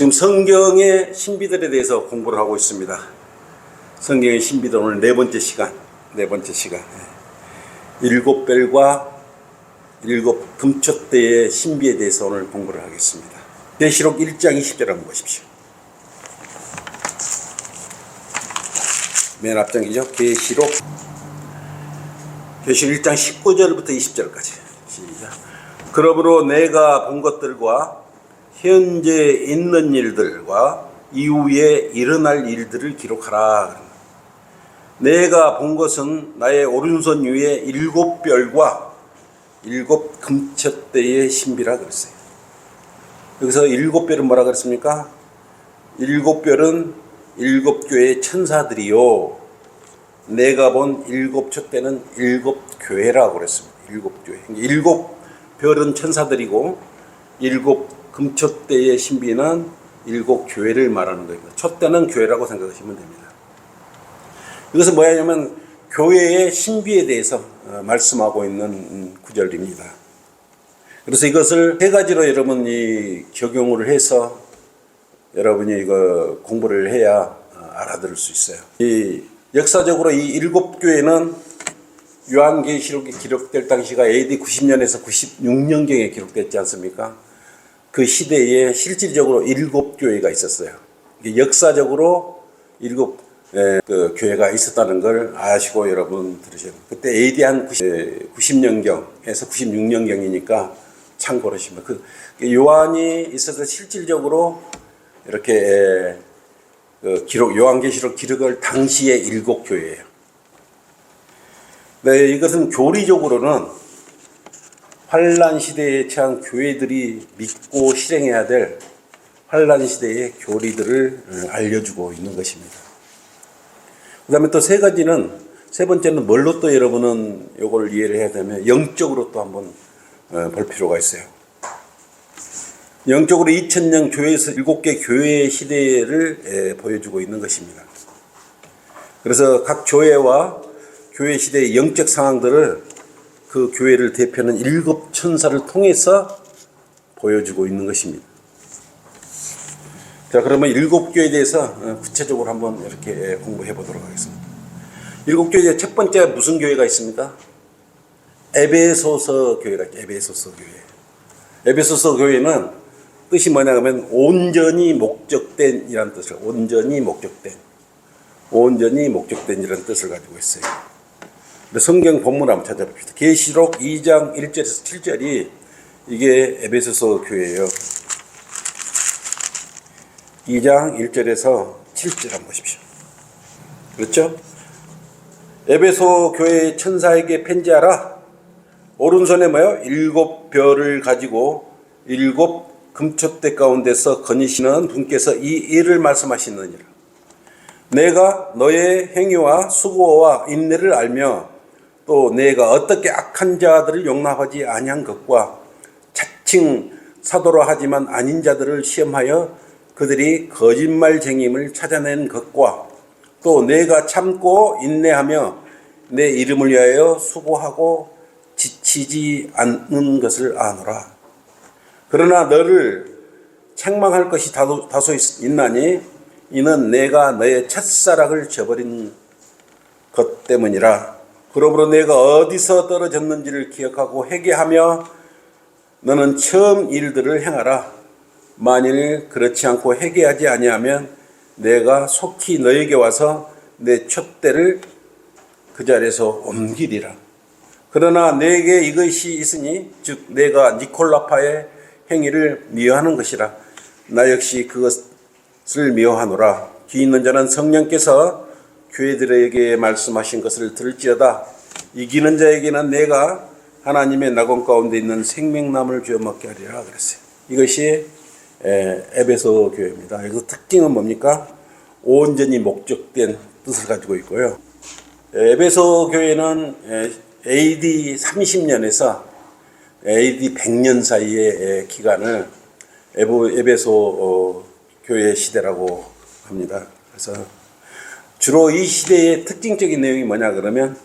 지금 성경의 신비들에 대해서 공부를 하고 있습니다. 성경의 신비들 오늘 네 번째 시간. 일곱 별과 일곱 금촛대의 신비에 대해서 오늘 공부를 하겠습니다. 계시록 1장 20절 한번 보십시오. 맨 앞장이죠. 계시록 1장 19절부터 20절까지. 시작. 그러므로 내가 본 것들과 현재 있는 일들과 이후에 일어날 일들을 기록하라. 내가 본 것은 나의 오른손 위에 일곱 별과 일곱 금촛대의 신비라 그랬어요. 여기서 일곱 별은 뭐라 그랬습니까? 일곱 별은 일곱 교회의 천사들이요. 내가 본 일곱 촛대는 일곱 교회라고 그랬습니다. 일곱 교회. 일곱 별은 천사들이고 일곱 금촛대의 신비는 일곱 교회를 말하는 겁니다. 촛대는 교회라고 생각하시면 됩니다. 이것은 뭐냐면 교회의 신비에 대해서 말씀하고 있는 구절입니다. 그래서 이것을 세 가지로 여러분이 적용을 해서 여러분이 이거 공부를 해야 알아들을 수 있어요. 역사적으로 이 일곱 교회는 요한계시록이 기록될 당시가 AD 90년에서 96년경에 기록됐지 않습니까? 그 시대에 실질적으로 일곱 교회가 있었어요. 역사적으로 일곱 교회가 있었다는 걸 아시고 여러분 들으셔야 돼요. 그때 AD 한 90년경에서 96년경이니까 참고로 하시면 요한이 있어서 실질적으로 이렇게 요한계시록 기록을 당시의 일곱 교회예요. 네, 이것은 교리적으로는 환란 시대에 처한 교회들이 믿고 실행해야 될 환란 시대의 교리들을 알려주고 있는 것입니다. 그 다음에 또 세 번째는 뭘로 또 여러분은 이걸 이해를 해야 되면 영적으로 또 한번 볼 필요가 있어요. 영적으로 2000년 교회에서 7개 교회의 시대를 보여주고 있는 것입니다. 그래서 각 교회와 교회 시대의 영적 상황들을 그 교회를 대표하는 일곱 천사를 통해서 보여주고 있는 것입니다. 자, 그러면 일곱 교회에 대해서 구체적으로 한번 이렇게 공부해 보도록 하겠습니다. 일곱 교회 첫 번째 무슨 교회가 있습니까? 에베소서 교회가 있죠. 에베소서 교회. 에베소서 교회는 뜻이 뭐냐 하면 온전히 목적된 이라는 뜻을, 온전히 목적된 이라는 뜻을 가지고 있어요. 성경 본문 한번 찾아봅시다. 계시록 2장 1절에서 7절이 이게 에베소서 교회예요. 2장 1절에서 7절 한번 보십시오. 그렇죠? 에베소 교회 천사에게 편지하라. 오른손에 뭐요? 일곱 별을 가지고 일곱 금촛대 가운데서 거니시는 분께서 이 일을 말씀하시느니라. 내가 너의 행위와 수고와 인내를 알며 또 내가 어떻게 악한 자들을 용납하지 아니한 것과 자칭 사도라 하지만 아닌 자들을 시험하여 그들이 거짓말쟁임을 찾아낸 것과 또 내가 참고 인내하며 내 이름을 위하여 수고하고 지치지 않는 것을 아노라. 그러나 너를 책망할 것이 다소 있나니 이는 내가 너의 첫사랑을 저버린 것 때문이라. 그러므로 내가 어디서 떨어졌는지를 기억하고 회개하며 너는 처음 일들을 행하라. 만일 그렇지 않고 회개하지 아니하면 내가 속히 너에게 와서 내 촛대를 그 자리에서 옮기리라. 그러나 내게 이것이 있으니 즉 내가 니콜라파의 행위를 미워하는 것이라. 나 역시 그것을 미워하노라. 귀 있는 자는 성령께서 교회들에게 말씀하신 것을 들을지어다. 이기는 자에게는 내가 하나님의 낙원 가운데 있는 생명나무를 주어 먹게 하리라 그랬어요. 이것이 에베소 교회입니다. 그래서 특징은 뭡니까? 온전히 목적된 뜻을 가지고 있고요. 에베소 교회는 AD 30년에서 AD 100년 사이의 기간을 에베소 교회 시대라고 합니다. 그래서 주로 이 시대의 특징적인 내용이 뭐냐 그러면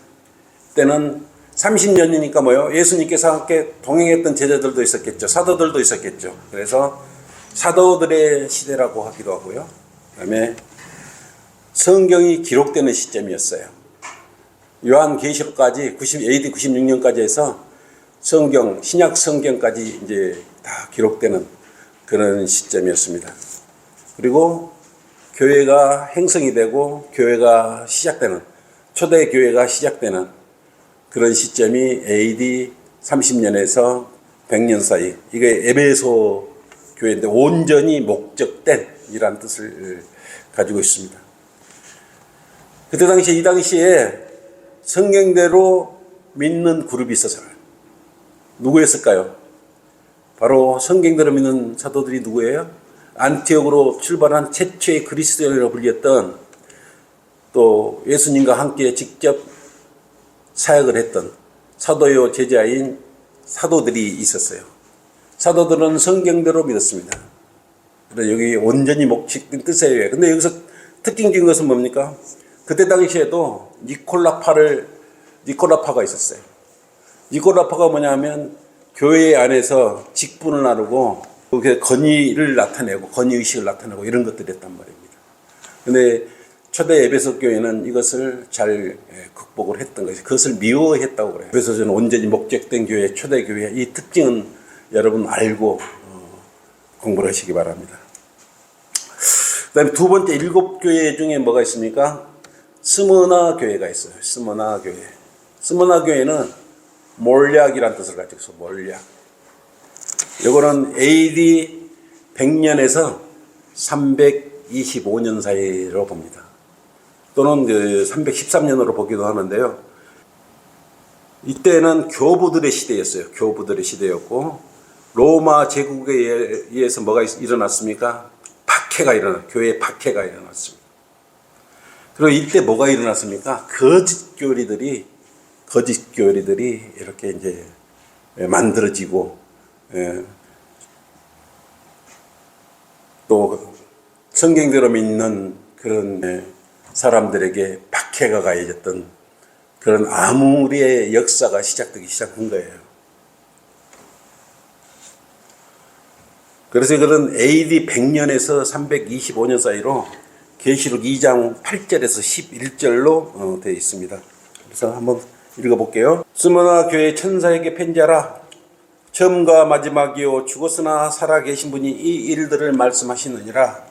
때는 30년이니까 뭐요? 예수님께서 함께 동행했던 제자들도 있었겠죠. 사도들도 있었겠죠. 그래서 사도들의 시대라고 하기도 하고요. 그다음에 성경이 기록되는 시점이었어요. 요한계시록까지 AD 96년까지 해서 성경, 신약 성경까지 이제 다 기록되는 그런 시점이었습니다. 그리고 교회가 행성이 되고 교회가 시작되는, 초대 교회가 시작되는 그런 시점이 AD 30년에서 100년 사이. 이게 에베소 교회인데 온전히 목적된 이란 뜻을 가지고 있습니다. 그때 당시에 이 당시에 성경대로 믿는 그룹이 있었어요. 누구였을까요? 바로 성경대로 믿는 사도들이 누구예요? 안티옥으로 출발한 최초의 그리스도인이라고 불렸던, 또 예수님과 함께 직접 사역을 했던 사도요 제자인 사도들이 있었어요. 사도들은 성경대로 믿었습니다. 그래서 여기 온전히 목적된 뜻이에요. 근데 여기서 특징적인 것은 뭡니까? 그때 당시에도 니콜라파가 있었어요. 니콜라파가 뭐냐면 교회 안에서 직분을 나누고 건의를 나타내고 건의의식을 나타내고 이런 것들이 했단 말입니다. 근데 초대 에베소 교회는 이것을 잘 극복을 했던 것이, 그것을 미워했다고 그래요. 그래서 저는 온전히 목적된 교회, 초대 교회, 이 특징은 여러분 알고 공부를 하시기 바랍니다. 그 다음에 두 번째, 일곱 교회 중에 뭐가 있습니까? 스무나 교회가 있어요. 스무나 교회. 스무나 교회는 몰약이라는 뜻을 가지고 있어요. 몰약. 이거는 AD 100년에서 325년 사이로 봅니다. 또는 313년으로 보기도 하는데요. 이때는 교부들의 시대였어요. 교부들의 시대였고, 로마 제국에 의해서 뭐가 일어났습니까? 박해가 교회에 박해가 일어났습니다. 그리고 이때 뭐가 일어났습니까? 거짓 교리들이 이렇게 이제 만들어지고, 또 성경대로 믿는 그런 사람들에게 박해가 가해졌던 그런 암울의 역사가 시작되기 시작한 거예요. 그래서 그런 AD 100년에서 325년 사이로 계시록 2장 8절에서 11절로 되어 있습니다. 그래서 한번 읽어볼게요. 스무나 교회 천사에게 편지하라. 처음과 마지막이요 죽었으나 살아계신 분이 이 일들을 말씀하시느니라.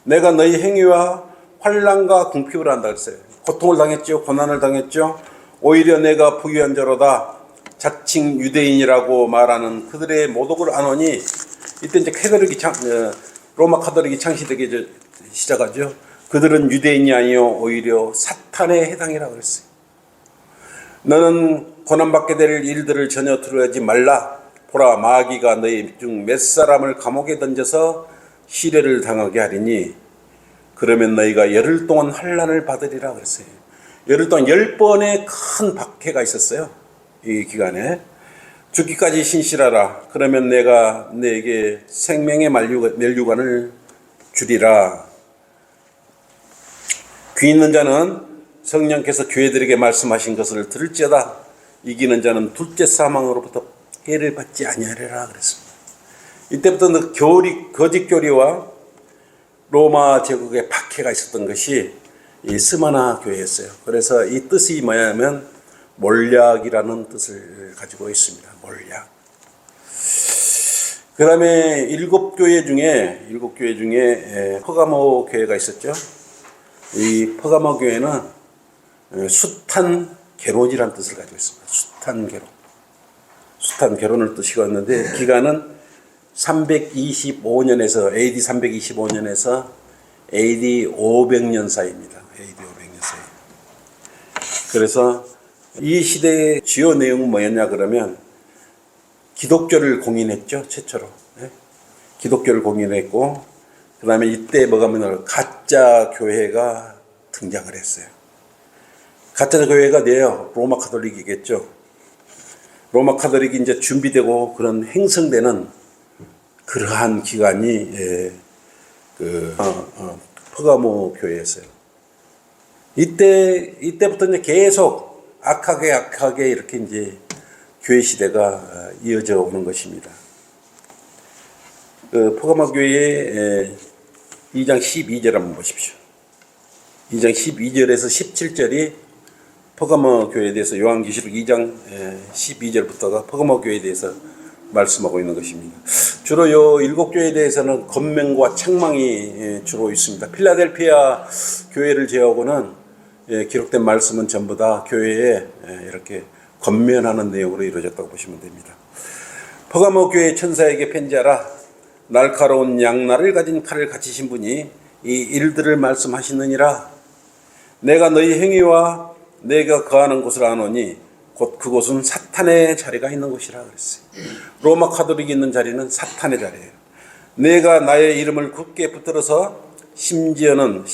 내가 너희 행위와 환난과 궁핍을 한다 그랬어요. 고통을 당했죠. 고난을 당했죠. 오히려 내가 부유한 자로다. 자칭 유대인이라고 말하는 그들의 모독을 안오니, 이때 이제 로마 카톨릭이 창시되기 시작하죠. 그들은 유대인이 아니요 오히려 사탄에 해당이라고 그랬어요. 너는 고난받게 될 일들을 전혀 두려워하지 말라. 보라, 마귀가 너희 중 몇 사람을 감옥에 던져서 시련을 당하게 하리니 그러면 너희가 열흘 동안 환난을 받으리라 그랬어요. 열흘 동안 10번의 큰 박해가 있었어요. 이 기간에. 죽기까지 신실하라. 그러면 내가 너에게 생명의 면류관을 주리라. 귀 있는 자는 성령께서 교회들에게 말씀하신 것을 들을지어다. 이기는 자는 둘째 사망으로부터 해를 받지 아니하리라 그랬습니다. 이때부터 거짓 교리와 로마 제국의 박해가 있었던 것이 이 스무나 교회였어요. 그래서 이 뜻이 뭐냐면 몰약이라는 뜻을 가지고 있습니다. 몰약. 그 다음에 일곱 교회 중에 퍼가모 교회가 있었죠. 이 퍼가모 교회는 숱한 결혼이라는 뜻을 가지고 있습니다. 숱한 결혼을 뜻이고 있는데, 기간은 325년에서 AD 325년에서 AD 500년 사이입니다. AD 500년 사이. 그래서 이 시대의 주요 내용은 뭐였냐 그러면 기독교를 공인했죠. 최초로. 기독교를 공인했고, 그 다음에 이때 뭐가 뭐냐, 가짜 교회가 등장을 했어요. 가짜 교회가 뭐예요? 로마 카톨릭이겠죠. 로마 카톨릭이 이제 준비되고 그런 행성되는 그러한 기간이 퍼가모 교회였어요. 이때부터 이제 계속 악하게 이렇게 이제 교회 시대가 이어져 오는 것입니다. 퍼가모 교회의 2장 12절 한번 보십시오. 2장 12절에서 17절이 퍼가모 교회에 대해서 요한계시록 2장 12절부터가 퍼가모 교회에 대해서 말씀하고 있는 것입니다. 주로 요 일곱 교회에 대해서는 권면과 책망이 주로 있습니다. 필라델피아 교회를 제외하고는 기록된 말씀은 전부 다 교회에 이렇게 권면하는 내용으로 이루어졌다고 보시면 됩니다. 퍼가모 교회 천사에게 편지하라. 날카로운 양날을 가진 칼을 가지신 분이 이 일들을 말씀하시느니라. 내가 너희 행위와 내가 거하는 곳을 아노니 곧 그곳은 사탄의 자리가 있는 곳이라 그랬어요. 로마 카톨릭이 있는 자리는 사탄의 자리예요. 내가 나의 이름을 굳게 붙들어서 심지어는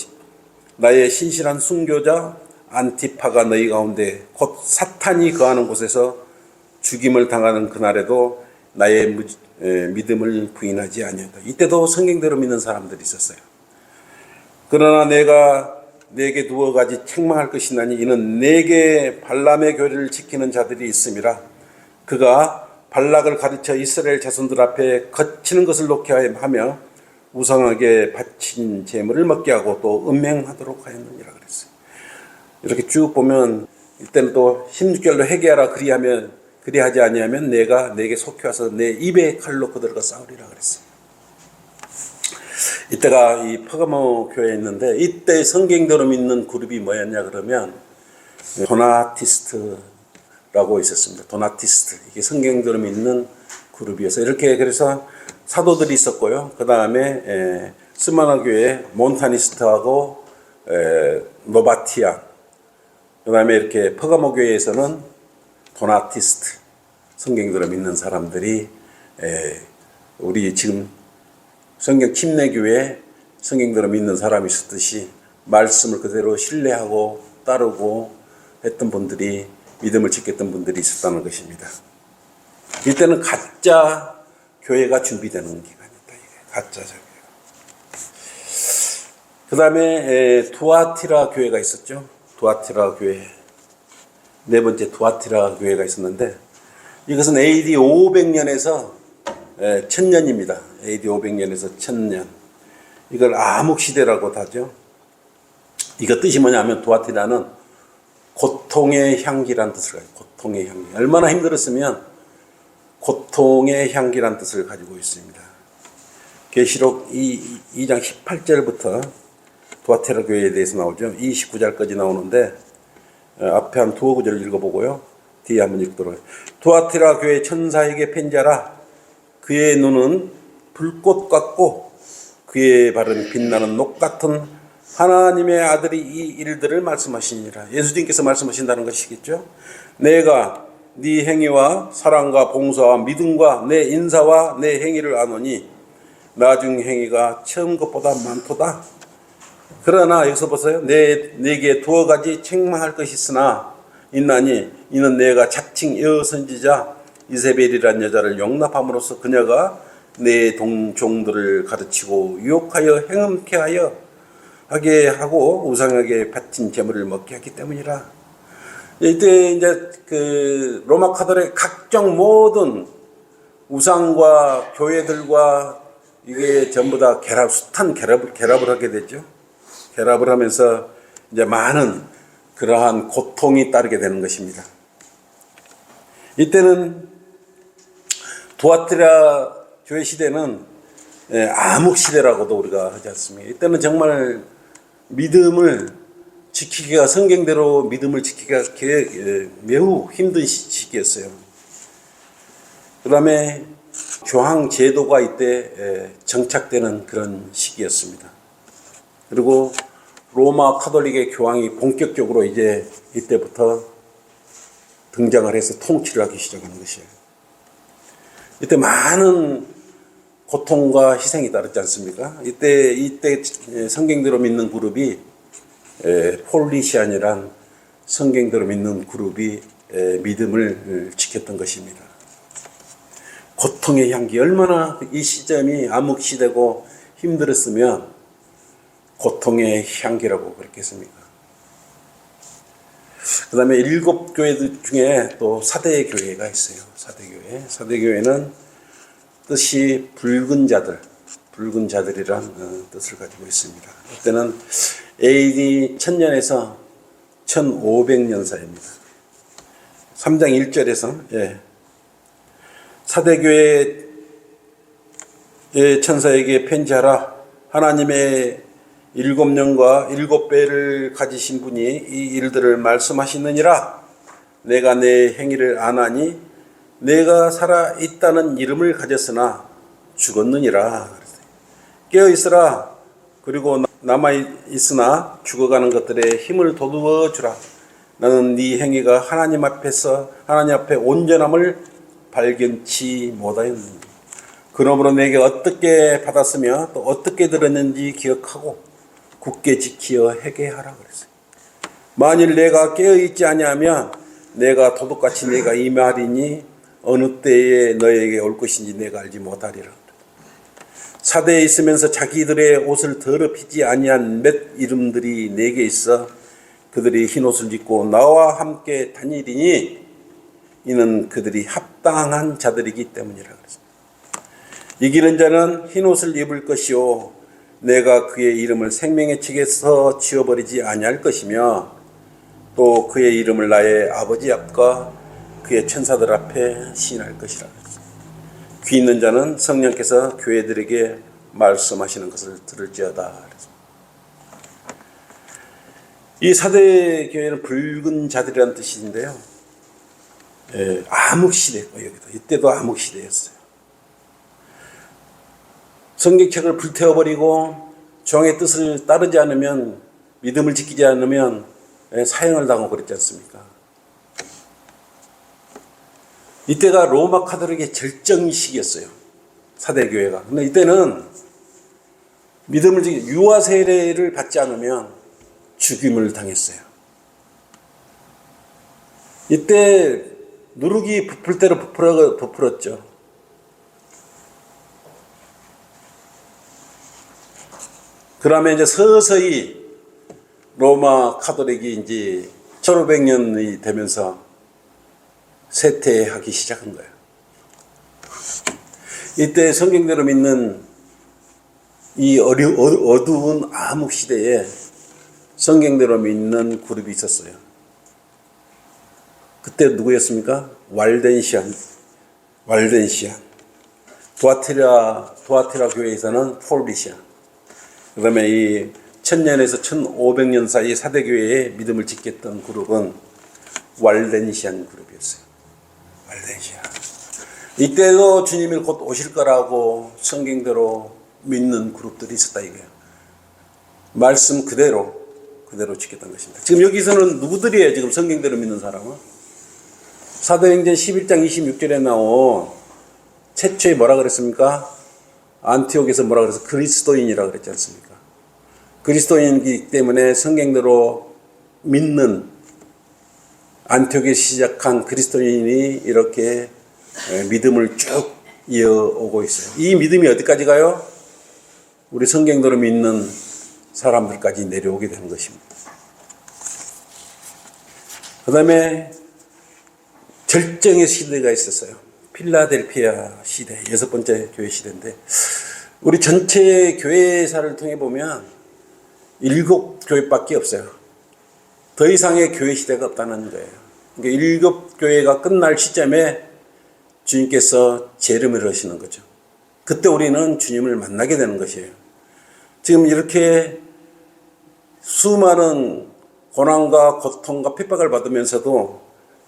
나의 신실한 순교자 안티파가 너희 가운데 곧 사탄이 거하는 곳에서 죽임을 당하는 그날에도 나의 믿음을 부인하지 아니하다. 이때도 성경대로 믿는 사람들이 있었어요. 그러나 내가 네게 두어 가지 책망할 것이나니 이는 네게 발람의 교리를 지키는 자들이 있음이라. 그가 발락을 가르쳐 이스라엘 자손들 앞에 거치는 것을 놓게 하며 우상하게 바친 재물을 먹게 하고 또 음행하도록 하였느니라 그랬어요. 이렇게 쭉 보면 이때는 또 16절로 회개하라. 그리하지 아니하면 내가 네게 속히 와서 내 입에 칼로 그들과 싸우리라 그랬어요. 이때가 이 퍼가모 교회에 있는데 이때 성경대로 믿는 그룹이 뭐였냐 그러면 도나티스트라고 있었습니다. 도나티스트. 이게 성경대로 믿는 그룹이어서 이렇게 그래서 사도들이 있었고요. 그 다음에 스마나 교회 몬타니스트하고 노바티안. 그 다음에 이렇게 퍼가모 교회에서는 도나티스트. 성경대로 믿는 사람들이 우리 지금 성경 침례교회에 성경대로 믿는 사람이 있었듯이 말씀을 그대로 신뢰하고 따르고 했던 분들이 믿음을 지켰던 분들이 있었다는 것입니다. 이때는 가짜 교회가 준비되는 기간이다. 이게 가짜 교회가. 그 다음에 두아티라 교회가 있었죠. 두아티라 교회. 네 번째 두아티라 교회가 있었는데 이것은 AD 500년에서 1000년입니다. AD 500년에서 1000년. 이걸 암흑시대라고 하죠. 이거 뜻이 뭐냐면 두아티라는 고통의 향기란 뜻을 가지고 고통의 향기. 얼마나 힘들었으면 고통의 향기란 뜻을 가지고 있습니다. 계시록 2장 18절부터 두아티라 교회에 대해서 나오죠. 29절까지 나오는데 앞에 한 두어 구절을 읽어보고요. 뒤에 한번 읽도록 해요. 두아티라 교회 천사에게 편지하라. 그의 눈은 불꽃 같고 그의 발은 빛나는 녹 같은 하나님의 아들이 이 일들을 말씀하시니라. 예수님께서 말씀하신다는 것이겠죠. 내가 네 행위와 사랑과 봉사와 믿음과 내 인사와 내 행위를 아노니 나중 행위가 처음 것보다 많도다. 그러나 여기서 보세요. 내게 두어 가지 책망할 것이 있나니 이는 내가 자칭 여선지자 이세벨이라는 여자를 용납함으로써 그녀가 내 동종들을 가르치고 유혹하여 행음케 하게 하고 우상하게 바친 재물을 먹게 했기 때문이라. 이때 이제 그 로마 카톨릭 각종 모든 우상과 교회들과 이게 전부 다 숱한 결합을 하게 됐죠. 결합을 하면서 이제 많은 그러한 고통이 따르게 되는 것입니다. 이때는 두아티라 교회 시대는 암흑 시대라고도 우리가 하지 않습니까? 이때는 정말 믿음을 지키기가 성경대로 믿음을 지키기가 매우 힘든 시기였어요. 그 다음에 교황 제도가 이때 정착되는 그런 시기였습니다. 그리고 로마 카톨릭의 교황이 본격적으로 이제 이때부터 등장을 해서 통치를 하기 시작하는 것이에요. 이때 많은 고통과 희생이 따르지 않습니까? 이때 성경대로 믿는 그룹이 폴리시안이란 성경대로 믿는 그룹이 믿음을 지켰던 것입니다. 고통의 향기, 얼마나 이 시점이 암흑시대고 힘들었으면 고통의 향기라고 그랬겠습니까? 그 다음에 7교회 중에 또 사대교회가 있어요. 사대교회. 사대교회는 뜻이 붉은 자들, 붉은 자들이란 뜻을 가지고 있습니다. 이때는 AD 1000년에서 1500년 사이입니다. 3장 1절에서 사대교회 천사에게 편지하라. 하나님의 7년과 7배를 가지신 분이 이 일들을 말씀하시느니라. 내가 내 행위를 아나니 내가 살아있다는 이름을 가졌으나 죽었느니라. 깨어있으라. 그리고 남아있으나 죽어가는 것들에 힘을 돋워 주라. 나는 네 행위가 하나님 앞에 온전함을 발견치 못하였느니 그러므로 내게 어떻게 받았으며 또 어떻게 들었는지 기억하고 굳게 지키어 회개하라 그랬어요. 만일 내가 깨어있지 아니하면 내가 도둑같이 내가 임하리니 어느 때에 너에게 올 것인지 내가 알지 못하리라. 사대에 있으면서 자기들의 옷을 더럽히지 아니한 몇 이름들이 내게 있어 그들이 흰옷을 입고 나와 함께 다니리니 이는 그들이 합당한 자들이기 때문이라 그랬습니다. 이기는 자는 흰옷을 입을 것이요 내가 그의 이름을 생명의 책에서 지워버리지 아니할 것이며 또 그의 이름을 나의 아버지 앞과 그의 천사들 앞에 시인할 것이라. 귀 있는 자는 성령께서 교회들에게 말씀하시는 것을 들을지어다. 이 사대 교회는 붉은 자들이라는 뜻인데요. 암흑시대, 이때도 암흑시대였어요. 성경책을 불태워버리고 종의 뜻을 따르지 않으면, 믿음을 지키지 않으면 사형을 당하고 그랬지 않습니까? 이때가 로마 카톨릭의 절정 시기였어요. 사대교회가. 근데 이때는 믿음을 지키 유아 세례를 받지 않으면 죽임을 당했어요. 이때 누룩이 부풀 대로 부풀었죠. 그러면 이제 서서히 로마 카톨릭이 이제 1500년이 되면서 쇠퇴하기 시작한 거예요. 이때 성경대로 믿는 이 어두운 암흑 시대에 성경대로 믿는 그룹이 있었어요. 그때 누구였습니까? 왈덴시안. 도아티라 교회에서는 폴리시안. 그다음에 이 1000년에서 1500년 사이 사대교회의 믿음을 지켰던 그룹은 왈덴시안 그룹이었어요. 왈덴시안. 이때도 주님이 곧 오실 거라고 성경대로 믿는 그룹들이 있었다 이거예요. 말씀 그대로 지켰던 것입니다. 지금 여기서는 누구들이에요? 지금 성경대로 믿는 사람은? 사도행전 11장 26절에 나온 최초에 뭐라 그랬습니까? 안티옥에서 뭐라 그래서 그리스도인이라고 그랬지 않습니까? 그리스도인이기 때문에 성경대로 믿는 안티옥에 시작한 그리스도인이 이렇게 믿음을 쭉 이어오고 있어요. 이 믿음이 어디까지 가요? 우리 성경대로 믿는 사람들까지 내려오게 되는 것입니다. 그 다음에 절정의 시대가 있었어요. 필라델피아 시대, 6번째 교회 시대인데, 우리 전체 교회사를 통해 보면 7교회밖에 없어요. 더 이상의 교회 시대가 없다는 거예요. 그러니까 7교회가 끝날 시점에 주님께서 재림을 하시는 거죠. 그때 우리는 주님을 만나게 되는 것이에요. 지금 이렇게 수많은 고난과 고통과 핍박을 받으면서도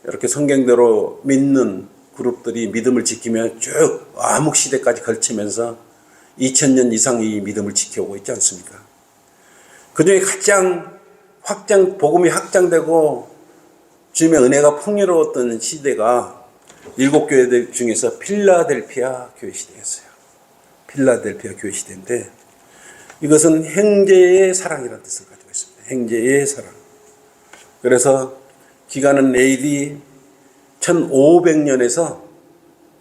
이렇게 성경대로 믿는 그룹들이 믿음을 지키며 쭉 암흑시대까지 걸치면서 2000년 이상 이 믿음을 지켜오고 있지 않습니까? 그중에 가장 복음이 확장되고 주님의 은혜가 풍요로웠던 시대가 7교회들 중에서 필라델피아 교회 시대였어요. 필라델피아 교회 시대인데, 이것은 형제의 사랑이라는 뜻을 가지고 있습니다. 형제의 사랑. 그래서 기간은 AD 1500년에서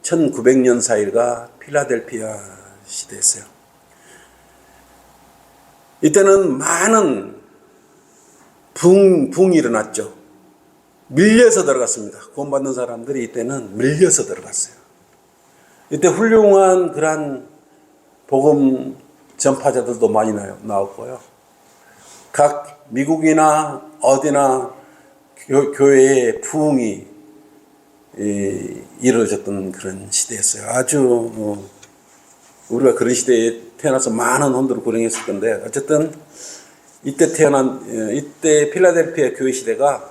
1900년 사이가 필라델피아 시대였어요. 이때는 많은 붕이 일어났죠. 밀려서 들어갔습니다. 구원받는 사람들이 이때는 밀려서 들어갔어요. 이때 훌륭한 그러한 복음 전파자들도 많이 나왔고요. 각 미국이나 어디나 교회의 부흥이 이루어졌던 그런 시대였어요. 아주 우리가 그런 시대에 태어나서 많은 혼들을 고령했을 건데, 어쨌든 이때 필라델피아 교회 시대가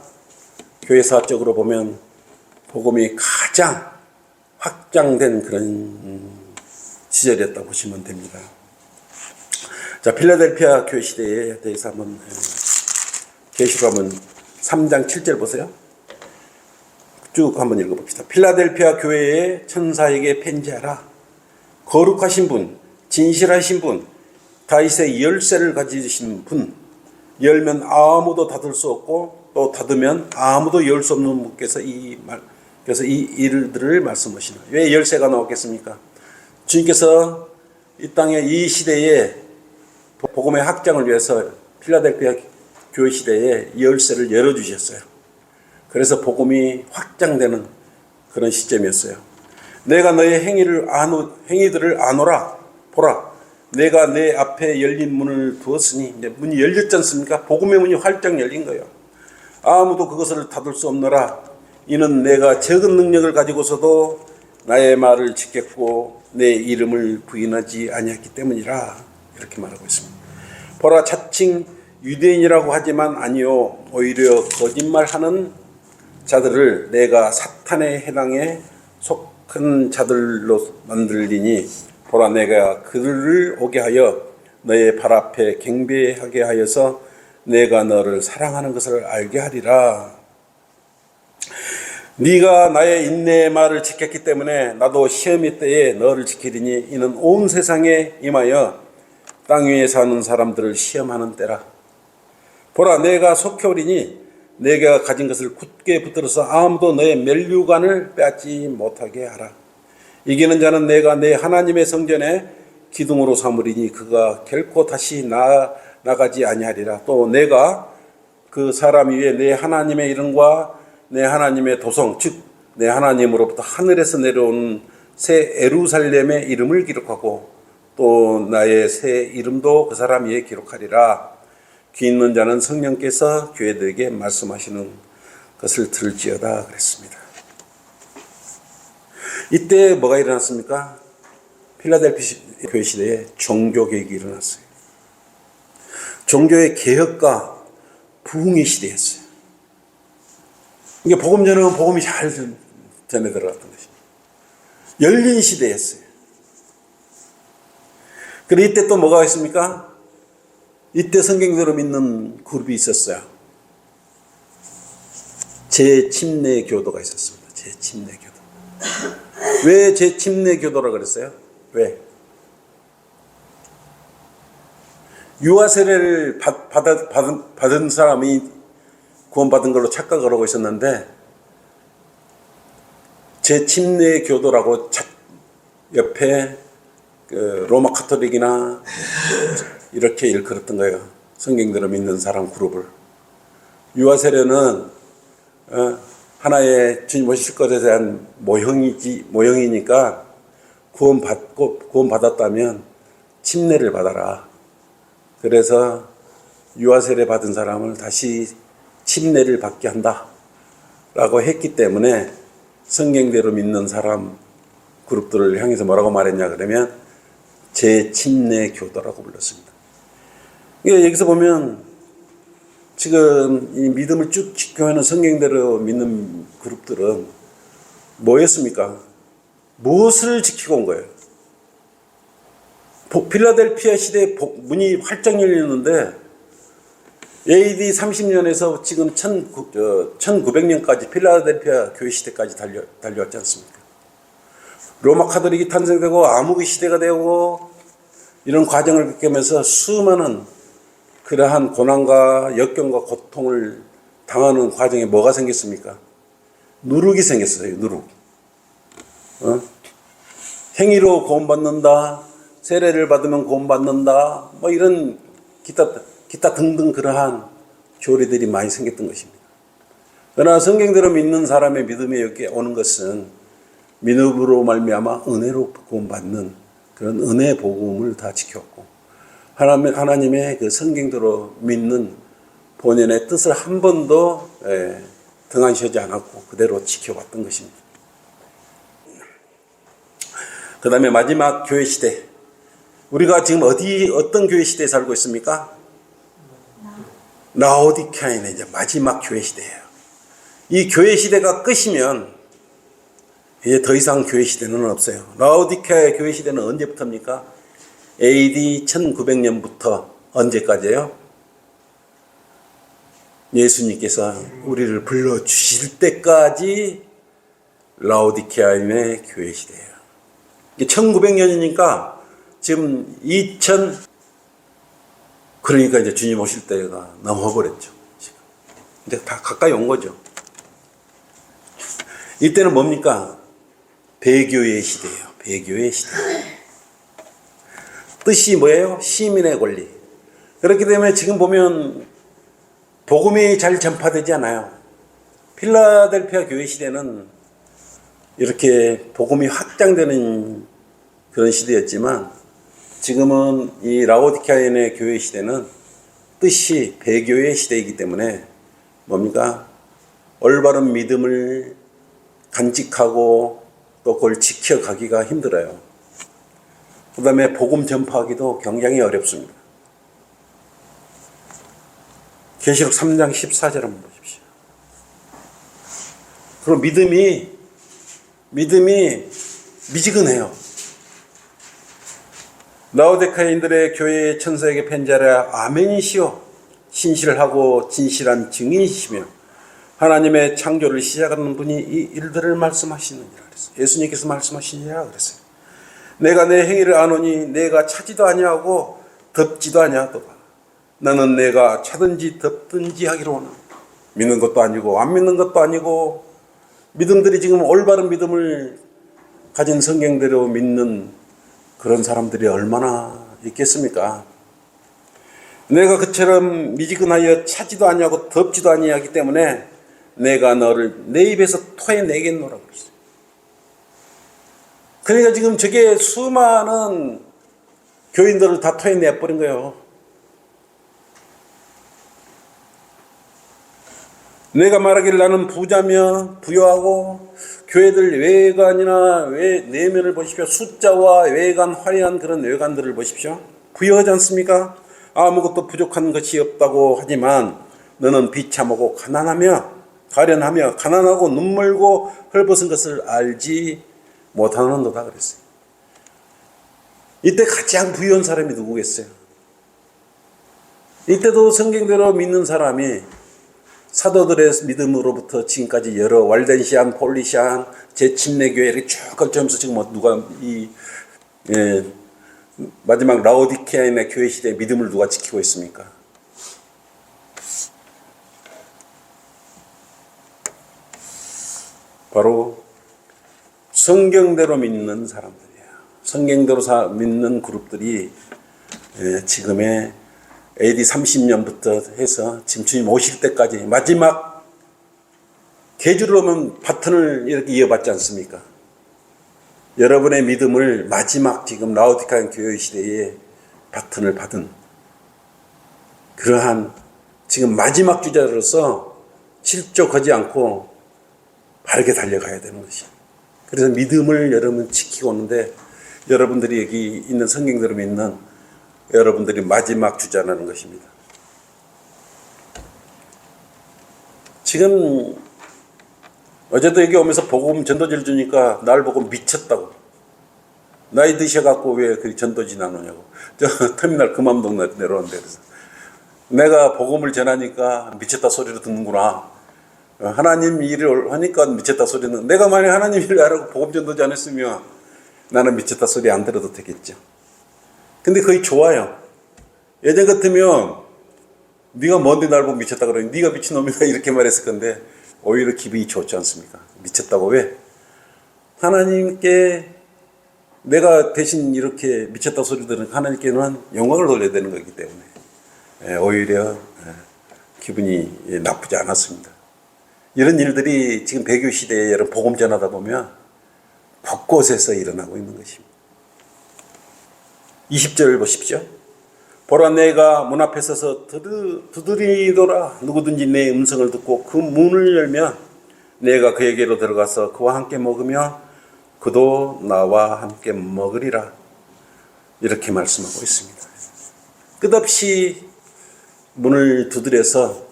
교회사적으로 보면 복음이 가장 확장된 그런 시절이었다고 보시면 됩니다. 자, 필라델피아 교회 시대에 대해서 한번 계시록하면 3장 7절 보세요. 쭉 한번 읽어봅시다. 필라델피아 교회의 천사에게 편지하라. 거룩하신 분, 진실하신 분, 다윗의 열쇠를 가지신 분, 열면 아무도 닫을 수 없고 또 닫으면 아무도 열 수 없는 분께서 그래서 이 일들을 말씀하시나. 왜 열쇠가 나왔겠습니까? 주님께서 이 땅에 이 시대에 복음의 확장을 위해서 필라델피아 교회 시대에 열쇠를 열어주셨어요. 그래서 복음이 확장되는 그런 시점이었어요. 내가 너의 행위들을 아노라. 보라. 내가 내 앞에 열린 문을 두었으니, 이제 문이 열렸지 않습니까? 복음의 문이 활짝 열린 거예요. 아무도 그것을 닫을 수 없노라. 이는 내가 적은 능력을 가지고서도 나의 말을 지켰고 내 이름을 부인하지 아니했기 때문이라. 이렇게 말하고 있습니다. 보라, 자칭 유대인이라고 하지만 아니요, 오히려 거짓말하는 자들을 내가 사탄의 해당에 속한 자들로 만들리니, 보라, 내가 그들을 오게 하여 너의 발 앞에 경배하게 하여서 내가 너를 사랑하는 것을 알게 하리라. 네가 나의 인내의 말을 지켰기 때문에 나도 시험의 때에 너를 지키리니, 이는 온 세상에 임하여 땅 위에 사는 사람들을 시험하는 때라. 보라, 내가 속히 오리니 내가 가진 것을 굳게 붙들어서 아무도 너의 면류관을 빼앗지 못하게 하라. 이기는 자는 내가 내 하나님의 성전에 기둥으로 삼으리니 그가 결코 다시 나가지 아니하리라. 또 내가 그 사람 위에 내 하나님의 이름과 내 하나님의 도성, 즉 내 하나님으로부터 하늘에서 내려온 새 예루살렘의 이름을 기록하고 또 나의 새 이름도 그 사람 위에 기록하리라. 귀 있는 자는 성령께서 교회들에게 말씀하시는 것을 들을지어다 그랬습니다. 이때 뭐가 일어났습니까? 필라델피아 교회 시대에 종교개혁이 일어났어요. 종교의 개혁과 부흥의 시대였어요. 이게 복음 전하면 복음이 잘 전해 들어갔던 것입니다. 열린 시대였어요. 그리고 이때 또 뭐가 있습니까? 이때 성경대로 믿는 그룹이 있었어요. 제침례 교도가 있었습니다. 제침례 교도. 왜 제침례 교도라 그랬어요? 왜? 유아 세례를 받은 사람이 구원받은 걸로 착각을 하고 있었는데, 제침례 교도라고 옆에 로마 카톨릭이나 이렇게 일컬었던 거예요. 성경대로 믿는 사람 그룹을. 유아 세례는 하나의 주님 오실 것에 대한 모형이니까 구원받았다면 침례를 받아라. 그래서 유아 세례 받은 사람을 다시 침례를 받게 한다 라고 했기 때문에 성경대로 믿는 사람 그룹들을 향해서 뭐라고 말했냐 그러면 제침례 교도라고 불렀습니다. 여기서 보면 지금 이 믿음을 쭉 지켜하는 성경대로 믿는 그룹들은 뭐였습니까? 무엇을 지키고 온 거예요? 필라델피아 시대에 문이 활짝 열렸는데 AD 30년에서 지금 1900년까지 필라델피아 교회 시대까지 달려왔지 않습니까? 로마 카톨릭이 탄생되고 암흑의 시대가 되고 이런 과정을 겪으면서 수많은 그러한 고난과 역경과 고통을 당하는 과정에 뭐가 생겼습니까? 누룩이 생겼어요. 누룩. 행위로 구원받는다, 세례를 받으면 구원받는다, 뭐 이런 기타 등등 그러한 교리들이 많이 생겼던 것입니다. 그러나 성경대로 믿는 사람의 믿음에 여기에 오는 것은 믿음으로 말미암아 은혜로 구원받는 그런 은혜 복음을 다 지켰고, 하나님의 그 성경대로 믿는 본연의 뜻을 한 번도 등한시하지 않았고 그대로 지켜왔던 것입니다. 그 다음에 마지막 교회 시대. 우리가 지금 어떤 교회 시대에 살고 있습니까? 라오디케아의 이제 마지막 교회 시대예요. 이 교회 시대가 끝이면 이제 더 이상 교회 시대는 없어요. 라오디케아의 교회 시대는 언제부터입니까? AD 1900년부터 언제까지예요? 예수님께서 우리를 불러주실 때까지 라오디케아인의 교회 시대예요. 1900년이니까 지금 그러니까 이제 주님 오실 때가 넘어버렸죠. 지금. 이제 다 가까이 온 거죠. 이때는 뭡니까? 배교의 시대예요. 배교의 시대. 뜻이 뭐예요? 시민의 권리. 그렇기 때문에 지금 보면 복음이 잘 전파되지 않아요. 필라델피아 교회 시대는 이렇게 복음이 확장되는 그런 시대였지만, 지금은 이 라오디케아인의 교회 시대는 뜻이 배교의 시대이기 때문에 뭡니까? 올바른 믿음을 간직하고 또 그걸 지켜가기가 힘들어요. 그 다음에 복음 전파하기도 굉장히 어렵습니다. 계시록 3장 14절 한번 보십시오. 그럼 믿음이 미지근해요. 라오디케아인들의 교회의 천사에게 편지하라. 아멘이시오. 신실하고 진실한 증인이시며 하나님의 창조를 시작하는 분이 이 일들을 말씀하시느니라 그랬어요. 예수님께서 말씀하시니라 그랬어요. 내가 내 행위를 아노니 내가 차지도 아니하고 덮지도 아니하도다. 나는 내가 차든지 덮든지 하기로 하나. 믿는 것도 아니고 안 믿는 것도 아니고, 믿음들이 지금 올바른 믿음을 가진 성경대로 믿는 그런 사람들이 얼마나 있겠습니까? 내가 그처럼 미지근하여 차지도 아니하고 덮지도 아니하기 때문에 내가 너를 내 입에서 토해내겠노라 그랬어요. 그러니까 지금 저게 수많은 교인들을 다 토해내버린 거예요. 내가 말하기를 나는 부자며 부유하고, 교회들 외관이나 내면을 보십시오. 숫자와 외관, 화려한 그런 외관들을 보십시오. 부유하지 않습니까? 아무것도 부족한 것이 없다고 하지만 너는 비참하고 가련하며 가난하고 눈멀고 헐벗은 것을 알지 못하는도다 그랬어요. 이때 가장 부유한 사람이 누구겠어요? 이때도 성경대로 믿는 사람이 사도들의 믿음으로부터 지금까지 여러 왈덴시안, 폴리시안, 제침례교회 이렇게 쭉 걸쳐면서 지금 누가 마지막 라오디케아인의 교회 시대의 믿음을 누가 지키고 있습니까? 바로 성경대로 믿는 사람들이에요. 성경대로 믿는 그룹들이 지금의 AD 30년부터 해서 지금 주님 오실 때까지 마지막 계주로 오면 바톤을 이렇게 이어받지 않습니까? 여러분의 믿음을 마지막 지금 라오디케아 교회 시대에 바톤을 받은 그러한 지금 마지막 주자로서 실족하지 않고 바르게 달려가야 되는 것이에요. 그래서 믿음을 여러분 지키고 오는데, 여러분들이 여기 있는 성경대로 믿는 여러분들이 마지막 주자라는 것입니다. 지금 어제도 여기 오면서 복음 전도지를 주니까 날 보고 미쳤다고. 나이 드셔갖고 왜 그 전도지 나누냐고. 저 터미널 금암동 내려오는데, 그래서 내가 복음을 전하니까 미쳤다 소리를 듣는구나. 하나님 일을 하니까 미쳤다 소리는, 내가 만약 하나님 일을 하라고 복음 전도지 안 했으면 나는 미쳤다 소리 안 들어도 되겠죠. 근데 거의 좋아요. 예전 같으면 네가 뭔데 날 보고 미쳤다 그러니 네가 미친놈이다 이렇게 말했을 건데, 오히려 기분이 좋지 않습니까? 미쳤다고. 왜? 하나님께 내가 대신 이렇게 미쳤다 소리 들으니까 하나님께는 영광을 돌려야 되는 거기 때문에 오히려 기분이 나쁘지 않았습니다. 이런 일들이 지금 배교 시대에 여러분 복음 전하다 보면 곳곳에서 일어나고 있는 것입니다. 20절을 보십시오. 보라, 내가 문 앞에 서서 두드리노라. 누구든지 내 음성을 듣고 그 문을 열면 내가 그에게로 들어가서 그와 함께 먹으며 그도 나와 함께 먹으리라. 이렇게 말씀하고 있습니다. 끝없이 문을 두드려서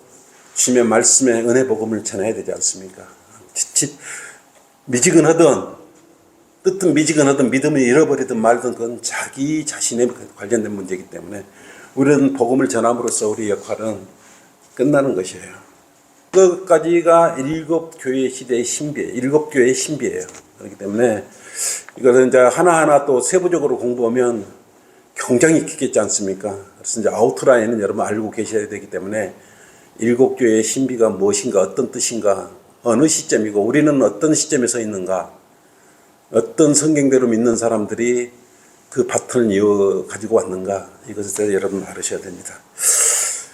주님의 말씀의 은혜 복음을 전해야 되지 않습니까? 미지근하든 뜻은 미지근하든 믿음을 잃어버리든 말든 그건 자기 자신에 관련된 문제이기 때문에 우리는 복음을 전함으로써 우리 역할은 끝나는 것이에요. 끝까지가 일곱 교회 시대의 신비예요. 일곱 교회의 신비예요. 그렇기 때문에 이것은 이제 하나하나 또 세부적으로 공부하면 굉장히 깊겠지 않습니까? 그래서 이제 아우트라인은 여러분 알고 계셔야 되기 때문에 일곱 교회의 신비가 무엇인가, 어떤 뜻인가, 어느 시점이고 우리는 어떤 시점에 서 있는가, 어떤 성경대로 믿는 사람들이 그 바톤을 이어 가지고 왔는가, 이것을 여러분 알으셔야 됩니다.